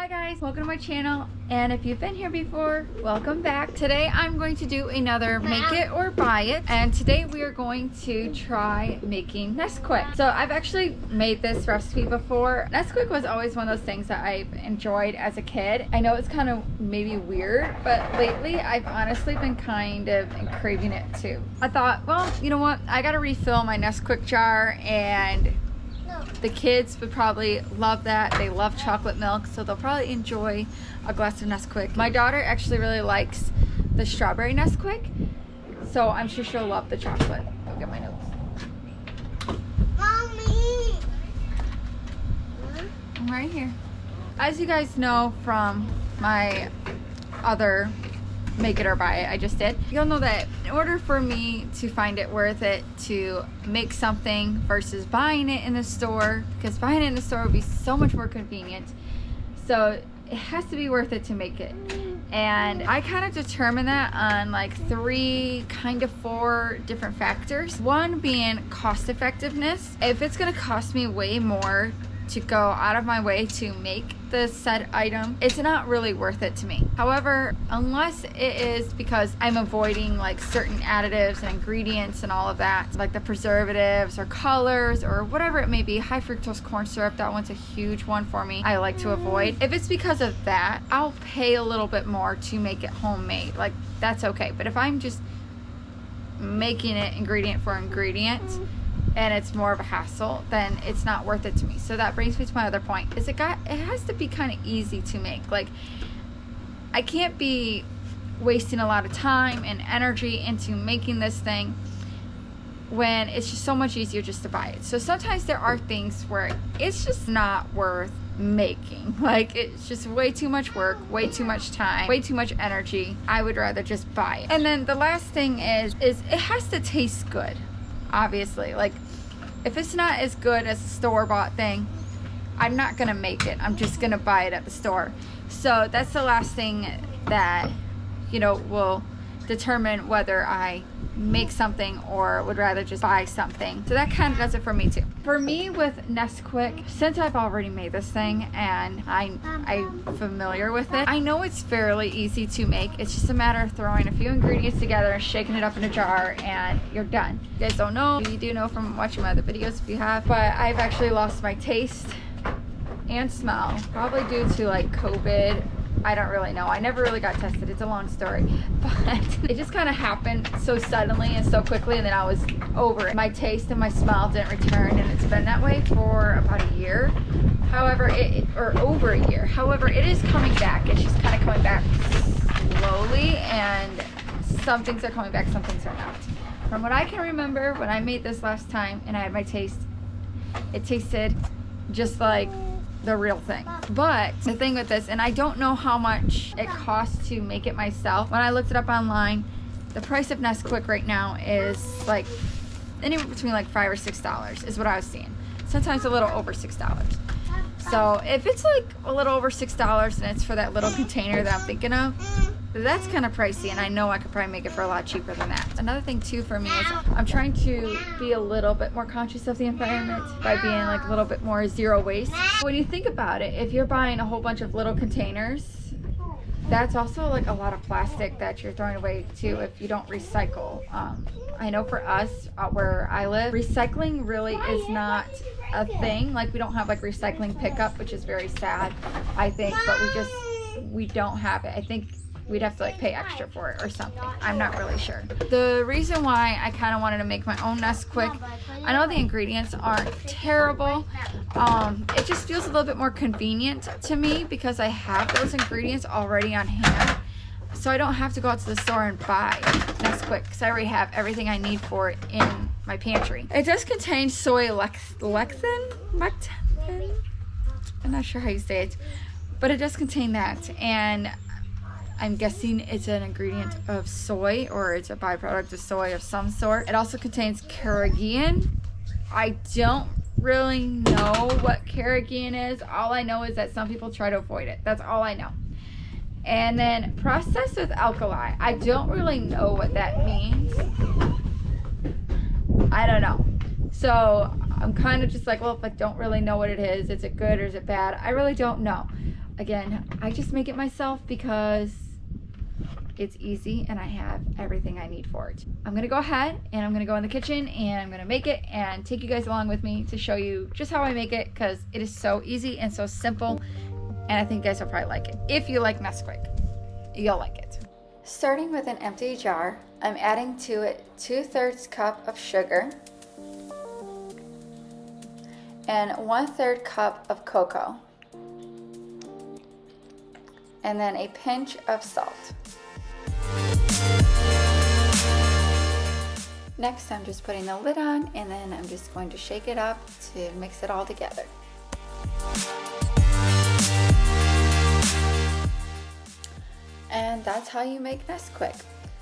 Hi guys, welcome to my channel, and if you've been here before, welcome back. Today I'm going to do another make it or buy it, and today we are going to try making Nesquik. So I've actually made this recipe before. Nesquik was always one of those things that I've enjoyed as a kid. I know it's kind of maybe weird, but lately I've honestly been kind of craving it too. I thought, well, you know what, I gotta refill my Nesquik jar, and the kids would probably love that. They love chocolate milk, so they'll probably enjoy a glass of Nesquik. My daughter actually really likes the strawberry Nesquik, so I'm sure she'll love the chocolate. Go get my notes. Mommy! I'm right here. As you guys know from my other make it or buy it I just did, you'll know that in order for me to find it worth it to make something versus buying it in the store, because buying it in the store would be so much more convenient, so it has to be worth it to make it. And I kind of determine that on like four different factors. One being cost effectiveness. If it's going to cost me way more to go out of my way to make the said item, it's not really worth it to me. However, unless it is because I'm avoiding like certain additives and ingredients and all of that, like the preservatives or colors or whatever it may be, high fructose corn syrup, that one's a huge one for me, I like to avoid. If it's because of that, I'll pay a little bit more to make it homemade. Like, that's okay. But if I'm just making it ingredient for ingredient and it's more of a hassle, then it's not worth it to me. So that brings me to my other point, is it has to be kind of easy to make. Like, I can't be wasting a lot of time and energy into making this thing when it's just so much easier just to buy it. So sometimes there are things where it's just not worth making. Like, it's just way too much work, way too much time, way too much energy. I would rather just buy it. And then the last thing is it has to taste good. Obviously, like, if it's not as good as a store-bought thing, I'm not gonna make it. I'm just gonna buy it at the store. So that's the last thing that, you know, will determine whether I make something or would rather just buy something. So that kind of does it for me too. For me with Nesquik, since I've already made this thing and I'm familiar with it, I know it's fairly easy to make. It's just a matter of throwing a few ingredients together, shaking it up in a jar, and you're done. You guys don't know, you do know from watching my other videos if you have, but I've actually lost my taste and smell, probably due to like COVID. I don't really know. I never really got tested. It's a long story. But it just kind of happened so suddenly and so quickly, and then I was over it. My taste and my smell didn't return, and it's been that way for about a year. However, or over a year. However, it is coming back. It's just kind of coming back slowly, and some things are coming back, some things are not. From what I can remember, when I made this last time and I had my taste, it tasted just like the real thing. But the thing with this, and I don't know how much it costs to make it myself. When I looked it up online, the price of Nesquik right now is like anywhere between like $5 or $6 is what I was seeing. Sometimes a little over $6. So if it's like a little over $6 and it's for that little container that I'm thinking of, that's kind of pricey, and I know I could probably make it for a lot cheaper than that. Another thing too for me is I'm trying to be a little bit more conscious of the environment by being like a little bit more zero waste. When you think about it, if you're buying a whole bunch of little containers, that's also like a lot of plastic that you're throwing away too if you don't recycle. I know for us where I live, recycling really is not a thing. Like, we don't have like recycling pickup, which is very sad, I think, but we don't have it. I think we'd have to like pay extra for it or something. I'm not really sure. The reason why I kind of wanted to make my own Nesquik, I know the ingredients aren't terrible. It just feels a little bit more convenient to me because I have those ingredients already on hand. So I don't have to go out to the store and buy Nesquik because I already have everything I need for it in my pantry. It does contain soy lecithin? I'm not sure how you say it, but it does contain that, and I'm guessing it's an ingredient of soy, or it's a byproduct of soy of some sort. It also contains carrageenan. I don't really know what carrageenan is. All I know is that some people try to avoid it. That's all I know. And then processed with alkali. I don't really know what that means. I don't know. So I'm kind of just like, well, if I don't really know what it is it good or is it bad? I really don't know. Again, I just make it myself because it's easy and I have everything I need for it. I'm gonna go ahead and I'm gonna go in the kitchen and I'm gonna make it and take you guys along with me to show you just how I make it, because it is so easy and so simple, and I think you guys will probably like it. If you like Nesquik, you'll like it. Starting with an empty jar, I'm adding to it 2/3 cup of sugar and 1/3 cup of cocoa, and then a pinch of salt. Next, I'm just putting the lid on, and then I'm just going to shake it up to mix it all together. And that's how you make Nesquik.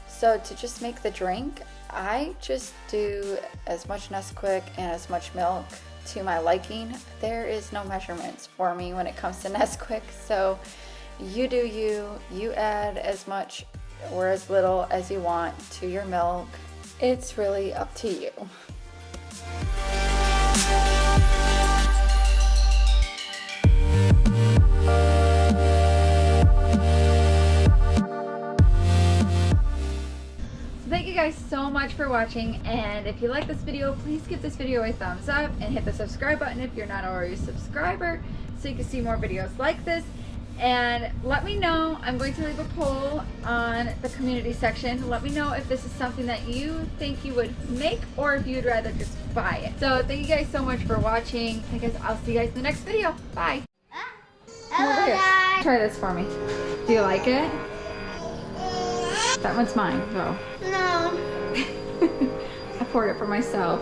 So to just make the drink, I just do as much Nesquik and as much milk to my liking. There is no measurements for me when it comes to Nesquik, so you do you add as much or as little as you want to your milk. It's really up to you. Thank you guys so much for watching, and if you like this video, please give this video a thumbs up and hit the subscribe button if you're not already a subscriber, so you can see more videos like this. And let me know, I'm going to leave a poll on the community section. Let me know if this is something that you think you would make or if you'd rather just buy it. So thank you guys so much for watching. I guess I'll see you guys in the next video. Bye. Come over here. Try this for me. Do you like it? That one's mine, though. No. I poured it for myself.